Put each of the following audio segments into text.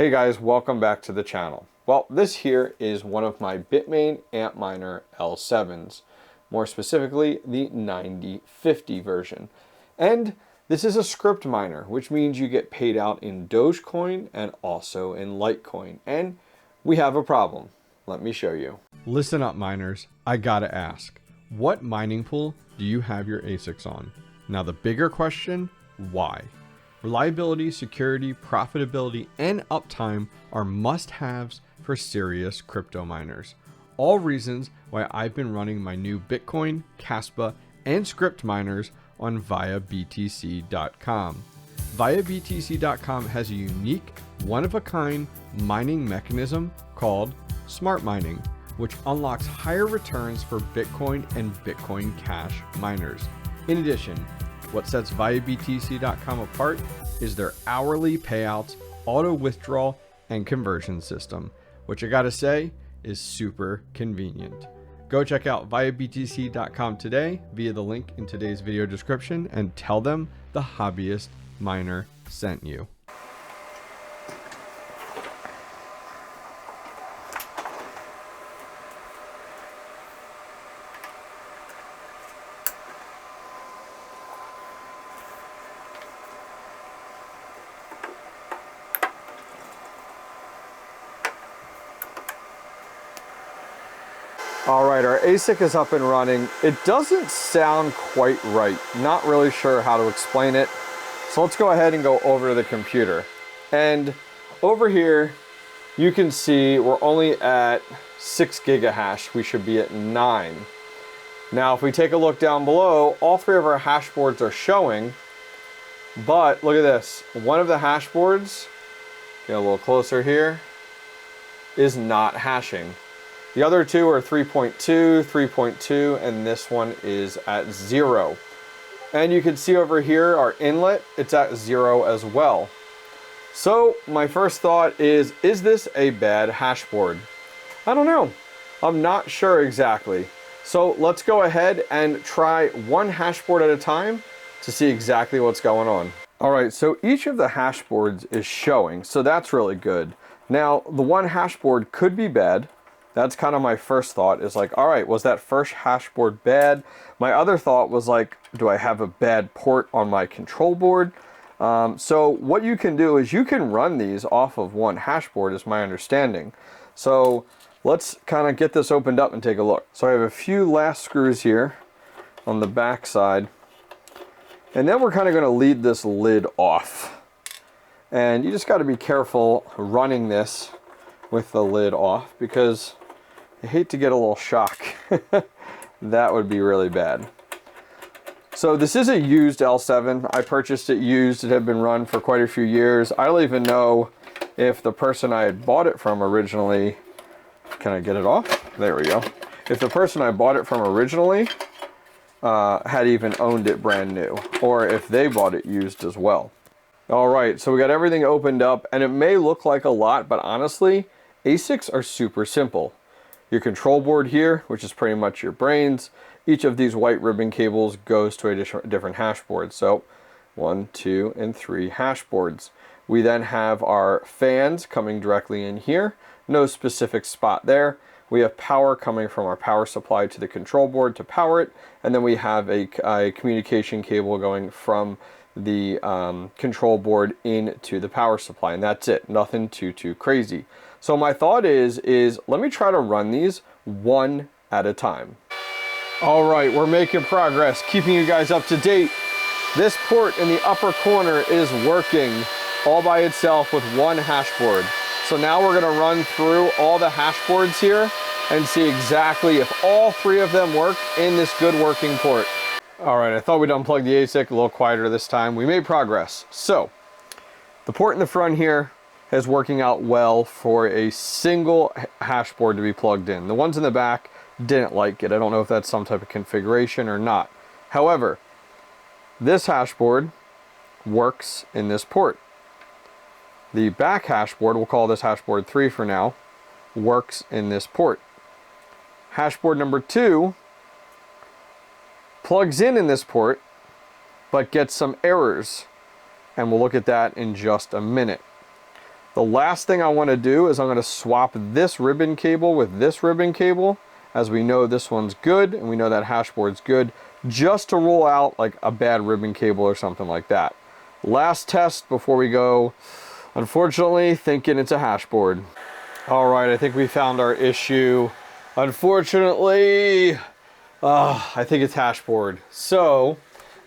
Hey guys, welcome back to the channel. Well, this here is one of my Bitmain Antminer L7s, more specifically the 9050 version. And this is a Scrypt miner, which means you get paid out in Dogecoin and also in Litecoin. And we have a problem. Let me show you. Listen up, miners. I gotta ask, what mining pool do you have your ASICs on? Now the bigger question, why? Reliability, security, profitability, and uptime are must-haves for serious crypto miners. All reasons why I've been running my new Bitcoin, Caspa, and Scrypt miners on ViaBTC.com. ViaBTC.com has a unique, one-of-a-kind mining mechanism called smart mining, which unlocks higher returns for Bitcoin and Bitcoin Cash miners. In addition, what sets ViaBTC.com apart is their hourly payouts, auto withdrawal, and conversion system, which I gotta say is super convenient. Go check out ViaBTC.com today via the link in today's video description and tell them the hobbyist miner sent you. All right, our ASIC is up and running. It doesn't sound quite right. Not really sure how to explain it. So let's go ahead and go over to the computer. And over here, you can see we're only at 6 gigahash. We should be at 9. Now, if we take a look down below, all three of our hashboards are showing. But look at this. One of the hashboards, get a little closer here, is not hashing. The other two are 3.2, 3.2, and this one is at 0. And you can see over here our inlet, it's at 0 as well. So my first thought is this a bad hashboard? I don't know. I'm not sure exactly. So let's go ahead and try one hashboard at a time to see exactly what's going on. All right, so each of the hashboards is showing, so that's really good. Now, the one hashboard could be bad. That's kind of my first thought, is like, all right, was that first hashboard bad? My other thought was like, do I have a bad port on my control board? So what you can do is you can run these off of one hashboard, is my understanding. So let's kind of get this opened up and take a look. So I have a few last screws here on the back side. And then we're kind of going to lead this lid off. And you just got to be careful running this with the lid off, because I hate to get a little shock. That would be really bad. So this is a used L7. I purchased it used. It had been run for quite a few years. I don't even know if the person I had bought it from originally, can I get it off? There we go. If the person I bought it from originally had even owned it brand new, or if they bought it used as well. All right, so we got everything opened up, and it may look like a lot, but honestly, ASICs are super simple. Your control board here, which is pretty much your brains, each of these white ribbon cables goes to a different hashboard. So 1, 2, and 3 hashboards. We then have our fans coming directly in here. No specific spot there. We have power coming from our power supply to the control board to power it. And then we have a communication cable going from the control board into the power supply, and that's it. Nothing too crazy. So my thought is let me try to run these one at a time. All right, we're making progress, keeping you guys up to date. This port in the upper corner is working all by itself with one hashboard. So now we're gonna run through all the hashboards here and see exactly if all three of them work in this good working port. All right, I thought we'd unplug the ASIC, a little quieter this time. We made progress. So the port in the front here is working out well for a single hashboard to be plugged in. The ones in the back didn't like it. I don't know if that's some type of configuration or not. However, this hashboard works in this port. The back hashboard, we'll call this hashboard 3 for now, works in this port. Hashboard number 2 plugs in this port, but gets some errors. And we'll look at that in just a minute. The last thing I want to do is I'm going to swap this ribbon cable with this ribbon cable, as we know this one's good and we know that Hashboard's good, just to rule out like a bad ribbon cable or something like that. Last test before we go, unfortunately, thinking it's a Hashboard. All right, I think we found our issue. Unfortunately, I think it's Hashboard. So,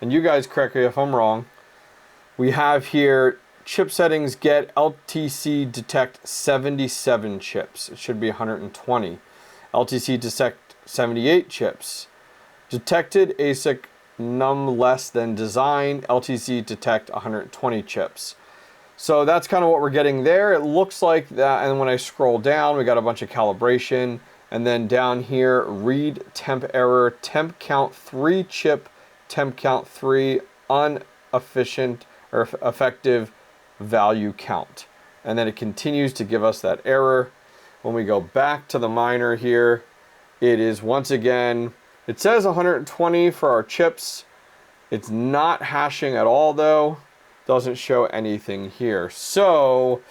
and you guys correct me if I'm wrong, we have here chip settings get LTC detect 77 chips. It should be 120. LTC detect 78 chips. Detected ASIC num less than design. LTC detect 120 chips. So that's kind of what we're getting there. It looks like that, and when I scroll down, we got a bunch of calibration, and then down here, read temp error, temp count 3 chip, temp count 3 inefficient or effective value count. And then it continues to give us that error. When we go back to the miner here, it is once again, it says 120 for our chips. It's not hashing at all though. Doesn't show anything here. So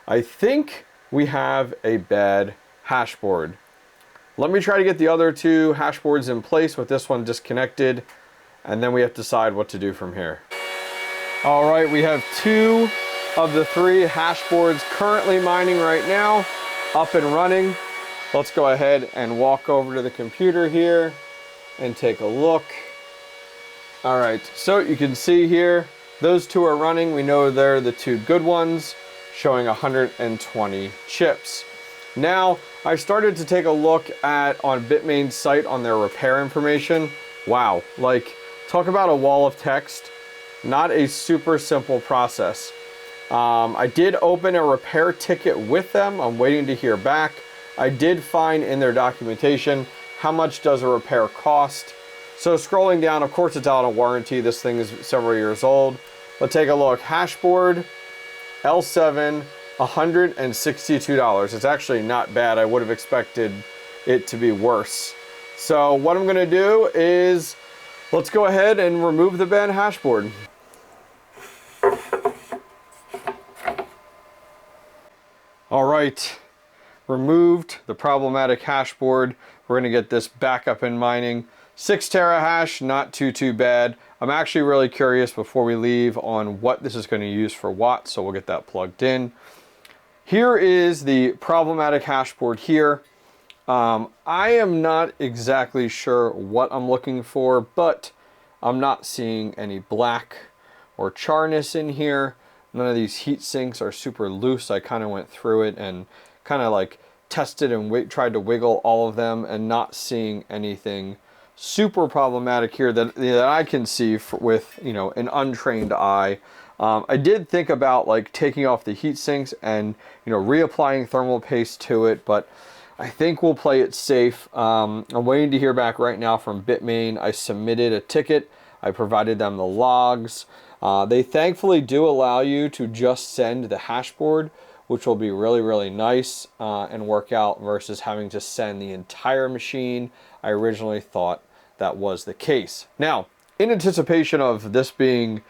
I think we have a bad Hashboard. Let me try to get the other 2 Hashboards in place with this one disconnected, and then we have to decide what to do from here. All right, we have 2 of the 3 Hashboards currently mining right now, up and running. Let's go ahead and walk over to the computer here and take a look. All right, so you can see here, those 2 are running. We know they're the 2 good ones, showing 120 chips. Now, I started to take a look at on Bitmain's site on their repair information. Wow, like, talk about a wall of text. Not a super simple process. I did open a repair ticket with them. I'm waiting to hear back. I did find in their documentation how much does a repair cost. So scrolling down, of course it's out of warranty. This thing is several years old. Let's take a look. Hashboard L7, $162. It's actually not bad. I would have expected it to be worse. So what I'm gonna do is, let's go ahead and remove the bad Hashboard. All right, removed the problematic Hashboard. We're gonna get this back up in mining. 6 terahash, not too bad. I'm actually really curious before we leave on what this is gonna use for watts, so we'll get that plugged in. Here is the problematic Hashboard here. I am not exactly sure what I'm looking for, but I'm not seeing any black or charness in here. None of these heat sinks are super loose. I kind of went through it and kind of like tested and tried to wiggle all of them, and not seeing anything super problematic here that I can see with, you know, an untrained eye. I did think about like taking off the heat sinks and, you know, reapplying thermal paste to it, but I think we'll play it safe. I'm waiting to hear back right now from Bitmain. I submitted a ticket. I provided them the logs. They thankfully do allow you to just send the Hashboard, which will be really nice and work out versus having to send the entire machine. I originally thought that was the case. Now, in anticipation of this being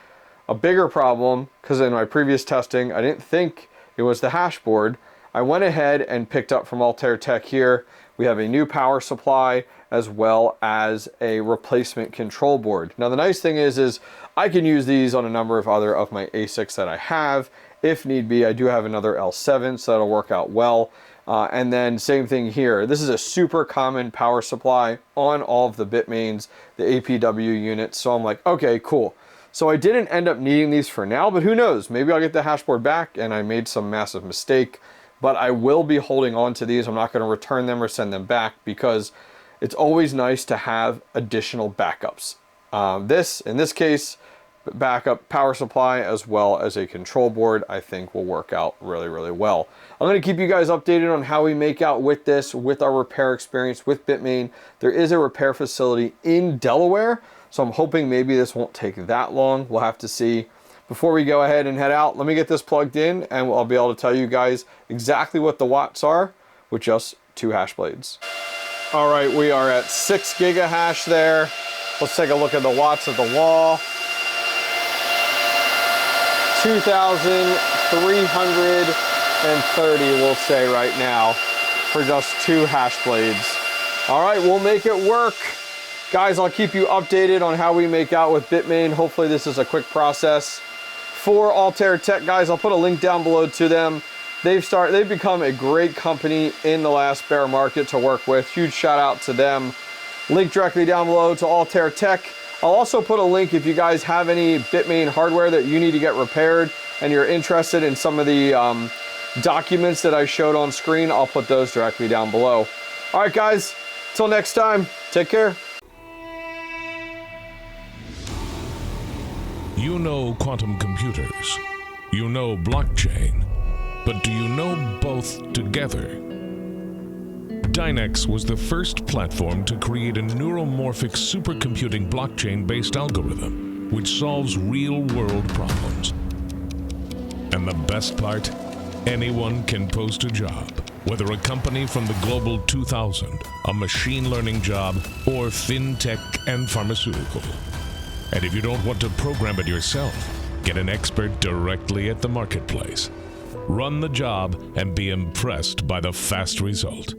a bigger problem, because in my previous testing, I didn't think it was the Hashboard, I went ahead and picked up from Altair Tech here. We have a new power supply as well as a replacement control board. Now the nice thing is I can use these on a number of other of my ASICs that I have. If need be, I do have another L7, so that'll work out well. And then same thing here. This is a super common power supply on all of the Bitmains, the APW units. So I'm like, okay, cool. So I didn't end up needing these for now, but who knows? Maybe I'll get the Hashboard back and I made some massive mistake. But I will be holding on to these. I'm not going to return them or send them back because it's always nice to have additional backups. In this case, backup power supply as well as a control board, I think will work out really well. I'm going to keep you guys updated on how we make out with this, with our repair experience with Bitmain. There is a repair facility in Delaware, so I'm hoping maybe this won't take that long. We'll have to see. Before we go ahead and head out, let me get this plugged in and I'll be able to tell you guys exactly what the watts are with just 2 hash blades. All right, we are at 6 gigahash there. Let's take a look at the watts of the wall. 2,300 and 30, we'll say right now, for just 2 hash blades. All right, we'll make it work. Guys, I'll keep you updated on how we make out with Bitmain. Hopefully this is a quick process. For Altair Tech, guys, I'll put a link down below to them. They've become a great company in the last bear market to work with. Huge shout out to them. Link directly down below to Altair Tech. I'll also put a link if you guys have any Bitmain hardware that you need to get repaired and you're interested in some of the documents that I showed on screen. I'll put those directly down below. All right, guys, till next time, take care. You know quantum computers, you know blockchain, but do you know both together? Dynex was the first platform to create a neuromorphic supercomputing blockchain-based algorithm which solves real-world problems. And the best part? Anyone can post a job, whether a company from the Global 2000, a machine learning job, or fintech and pharmaceutical. And if you don't want to program it yourself, get an expert directly at the marketplace. Run the job and be impressed by the fast result.